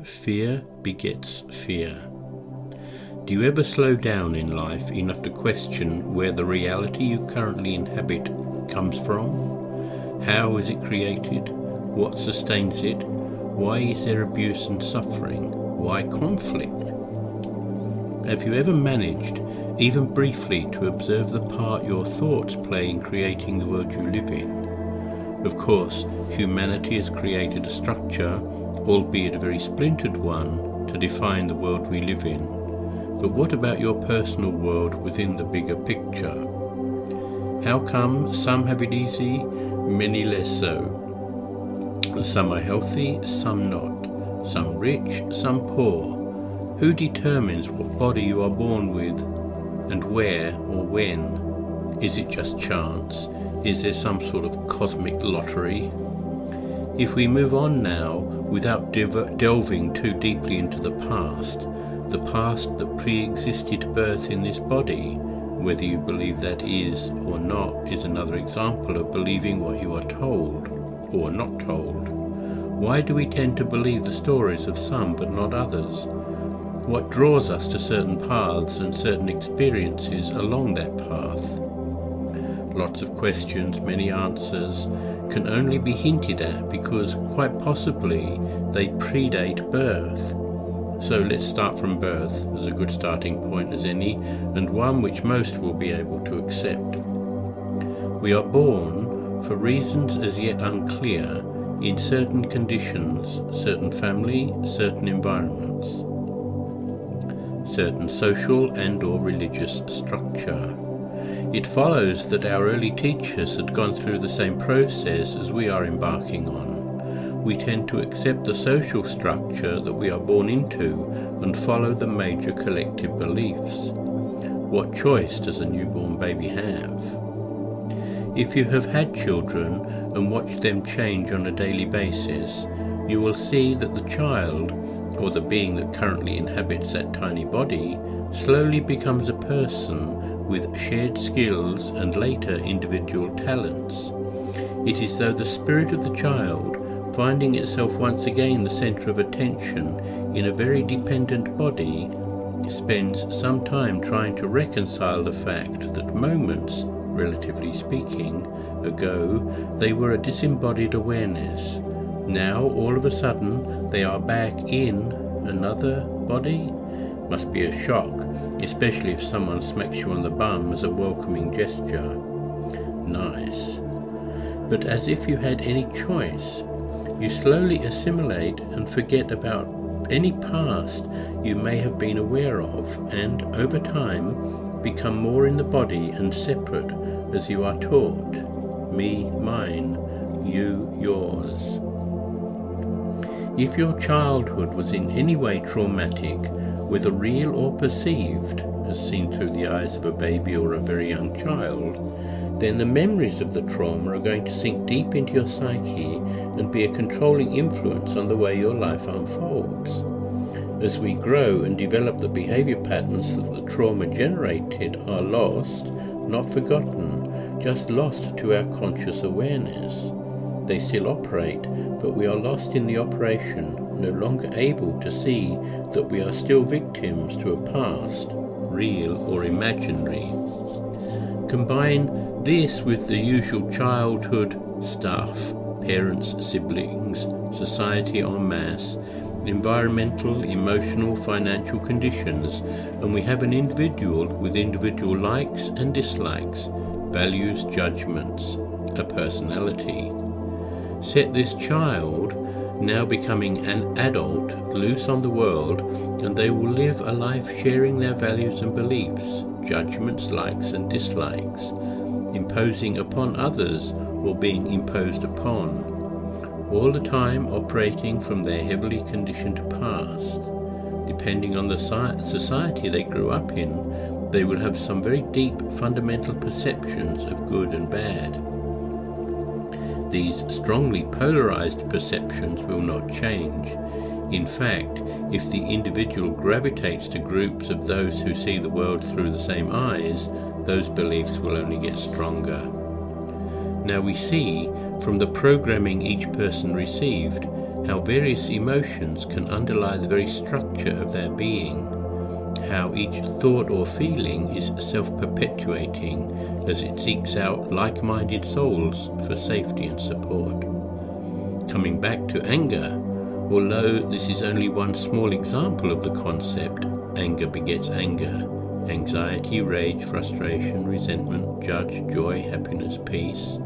Fear begets fear. Do you ever slow down in life enough to question where the reality you currently inhabit comes from? How is it created? What sustains it? Why is there abuse and suffering? Why conflict? Have you ever managed, even briefly, to observe the part your thoughts play in creating the world you live in? Of course, humanity has created a structure, albeit a very splintered one, to define the world we live in. But what about your personal world within the bigger picture? How come some have it easy, many less so? Some are healthy, some not. Some rich, some poor. Who determines what body you are born with, and where or when? Is it just chance? Is there some sort of cosmic lottery? If we move on now, without delving too deeply into the past that pre-existed birth in this body, whether you believe that is or not is another example of believing what you are told or not told. Why do we tend to believe the stories of some but not others? What draws us to certain paths and certain experiences along that path? Lots of questions, many answers, can only be hinted at because quite possibly they predate birth. So let's start from birth as a good starting point as any, and one which most will be able to accept. We are born, for reasons as yet unclear, in certain conditions, certain family, certain environments, certain social and or religious structure. It follows that our early teachers had gone through the same process as we are embarking on. We tend to accept the social structure that we are born into and follow the major collective beliefs. What choice does a newborn baby have? If you have had children and watched them change on a daily basis, you will see that the child, or the being that currently inhabits that tiny body, slowly becomes a person with shared skills and later individual talents. It is though the spirit of the child, finding itself once again the centre of attention in a very dependent body, spends some time trying to reconcile the fact that moments, relatively speaking, ago they were a disembodied awareness. Now all of a sudden they are back in another body. Must be a shock, especially if someone smacks you on the bum as a welcoming gesture. Nice. But as if you had any choice, you slowly assimilate and forget about any past you may have been aware of, and over time become more in the body and separate as you are taught. Me, mine, you, yours. If your childhood was in any way traumatic, whether real or perceived, as seen through the eyes of a baby or a very young child, then the memories of the trauma are going to sink deep into your psyche and be a controlling influence on the way your life unfolds. As we grow and develop, the behavior patterns that the trauma generated are lost, not forgotten, just lost to our conscious awareness. They still operate, but we are lost in the operation, no longer able to see that we are still victims to a past, real or imaginary. Combine this with the usual childhood stuff, parents, siblings, society en masse, environmental, emotional, financial conditions, and we have an individual with individual likes and dislikes, values, judgments, a personality. Set this child, now becoming an adult, loose on the world, and they will live a life sharing their values and beliefs, judgments, likes and dislikes, imposing upon others or being imposed upon, all the time operating from their heavily conditioned past. Depending on the society they grew up in, they will have some very deep fundamental perceptions of good and bad. These strongly polarized perceptions will not change. In fact, if the individual gravitates to groups of those who see the world through the same eyes, those beliefs will only get stronger. Now we see, from the programming each person received, how various emotions can underlie the very structure of their being, how each thought or feeling is self-perpetuating as it seeks out like-minded souls for safety and support. Coming back to anger, although this is only one small example of the concept, anger begets anger, anxiety, rage, frustration, resentment, judge, joy, happiness, peace,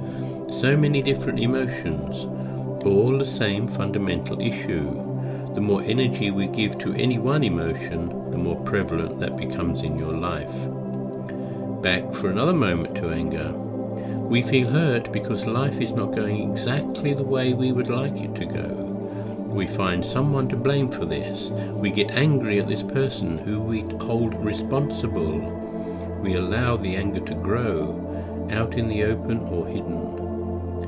so many different emotions, all the same fundamental issue. The more energy we give to any one emotion, the more prevalent that becomes in your life. Back for another moment to anger. We feel hurt because life is not going exactly the way we would like it to go. We find someone to blame for this. We get angry at this person who we hold responsible. We allow the anger to grow, out in the open or hidden.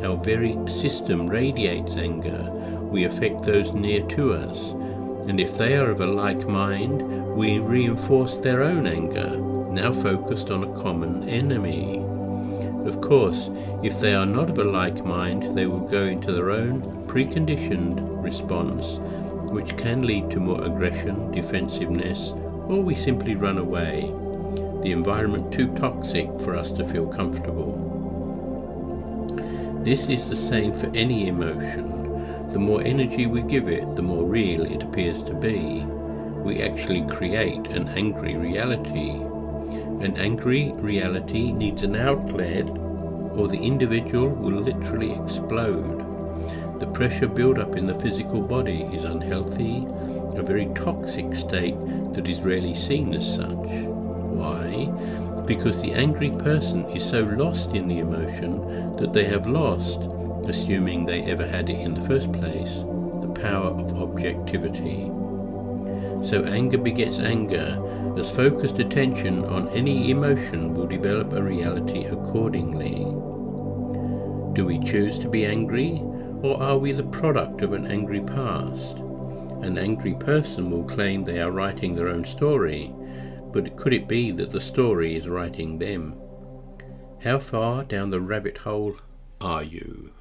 Our very system radiates anger. We affect those near to us, and if they are of a like mind, we reinforce their own anger, now focused on a common enemy. Of course, if they are not of a like mind, they will go into their own preconditioned response, which can lead to more aggression, defensiveness, or we simply run away. The environment too toxic for us to feel comfortable. This is the same for any emotion. The more energy we give it, the more real it appears to be. We actually create an angry reality. An angry reality needs an outlet, or the individual will literally explode. The pressure build-up in the physical body is unhealthy, a very toxic state that is rarely seen as such. Why? Because the angry person is so lost in the emotion that they have lost, assuming they ever had it in the first place, the power of objectivity. So anger begets anger, as focused attention on any emotion will develop a reality accordingly. Do we choose to be angry, or are we the product of an angry past? An angry person will claim they are writing their own story, but could it be that the story is writing them? How far down the rabbit hole are you?